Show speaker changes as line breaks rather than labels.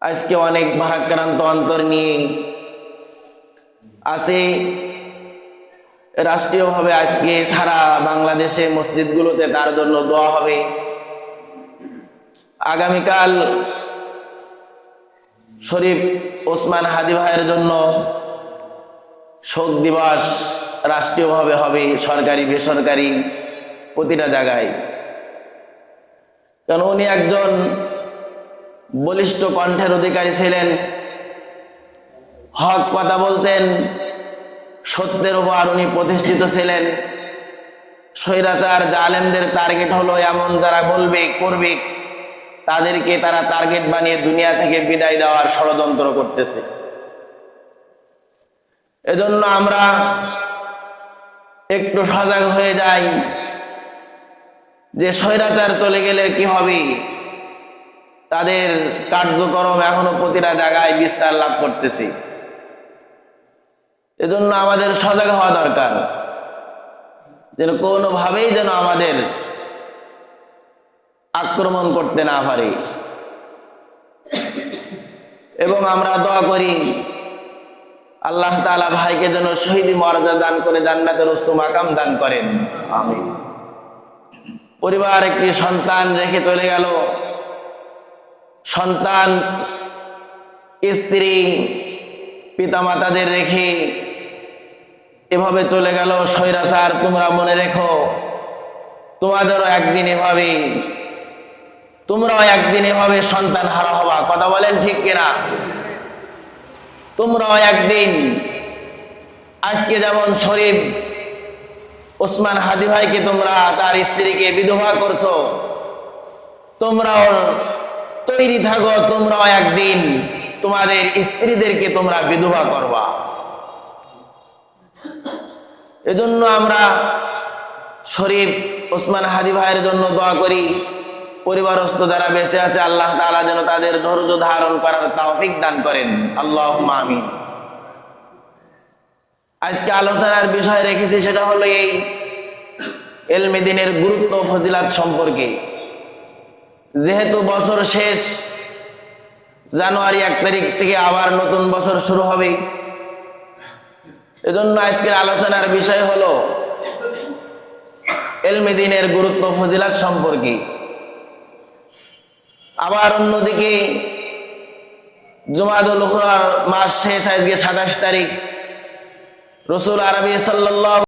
আজকে অনেক ভারাক্রান্ত অন্তর নিয়ে আছে। রাষ্ট্রীয়ভাবে আজকে সারা বাংলাদেশে মসজিদগুলোতে তার জন্য দোয়া হবে। আগামীকাল শরীফ ওসমান হাদি ভাইয়ের জন্য শোক দিবস রাষ্ট্রীয়ভাবে হবে, সরকারি বেসরকারি প্রতিটা জায়গায়। কারণ উনি একজন বলিষ্ঠ কণ্ঠের অধিকারী ছিলেন, হক কথা বলতেন, সত্যের উপর উনি প্রতিষ্ঠিত ছিলেন। স্বৈরাচার জালেমদের টার্গেট হলো এমন যারা বলবে করবে তাদেরকে তারা টার্গেট বানিয়ে দুনিয়া থেকে বিদায় দেওয়ার ষড়যন্ত্র করতেছে। এজন্য আমরা একটু সজাগ হয়ে যাই যে স্বৈরাচার চলে গেলে কি হবে। তাদের কার্যক্রম এখনো প্রতিটা জায়গায় বিস্তার লাভ করতেছে। এজন্য আমাদের সজাগ হওয়া দরকার, যেন কোনোভাবেই যেন আমাদের আক্রমণ করতে না পারে। এবং আমরা দোয়া করি আল্লাহ তাআলা ভাইকে যেন শহীদি মর্যাদা দান করে জান্নাতের উচ্চ মাকাম দান করেন, আমিন। পরিবার একটি সন্তান রেখে চলে গেল, সন্তান স্ত্রী পিতামাতাদের রেখে এভাবে চলে গেল স্বৈরাচার। তোমরা মনে রেখো তোমাদেরও একদিন এভাবে, তোমরাও একদিন এভাবে সন্তান হারা হবা। কথা বলেন ঠিক কিনা? তোমরাও একদিন, আজকে যেমন শরীফ ওসমান হাদি ভাইকে তোমরা তার স্ত্রীকে বিধবা করছো, তোমরাও তৈরি থাকো, তোমরাও একদিন তোমাদের স্ত্রীদেরকে তোমরা বিধবা করবা। এজন্য আমরা শরীফ ওসমান হাদি ভাইয়ের জন্য দোয়া করি। পরিবারস্থ যারা বেঁচে আছে আল্লাহ তাআলা যেন তাদের ধৈর্য ধারণ করার তৌফিক দান করেন, আল্লাহুম্মা আমিন। আজকে আলোচনার বিষয় রেখেছি সেটা হলো এই ইলমে দ্বীনের গুরুত্ব ফজিলাত সম্পর্কে। যেহেতু বছর শেষ, জানুয়ারি 1 তারিখ থেকে আবার নতুন বছর শুরু হবে, এজন্য আজকের আলোচনার বিষয় হলো ইলমে দ্বীনের গুরুত্ব ফজিলাত সম্পর্কে। আবার অন্যদিকে জুমাদুল উখরার মাস শেষ, আজকে 27 তারিখ। রাসূল আরবি সাল্লাল্লাহু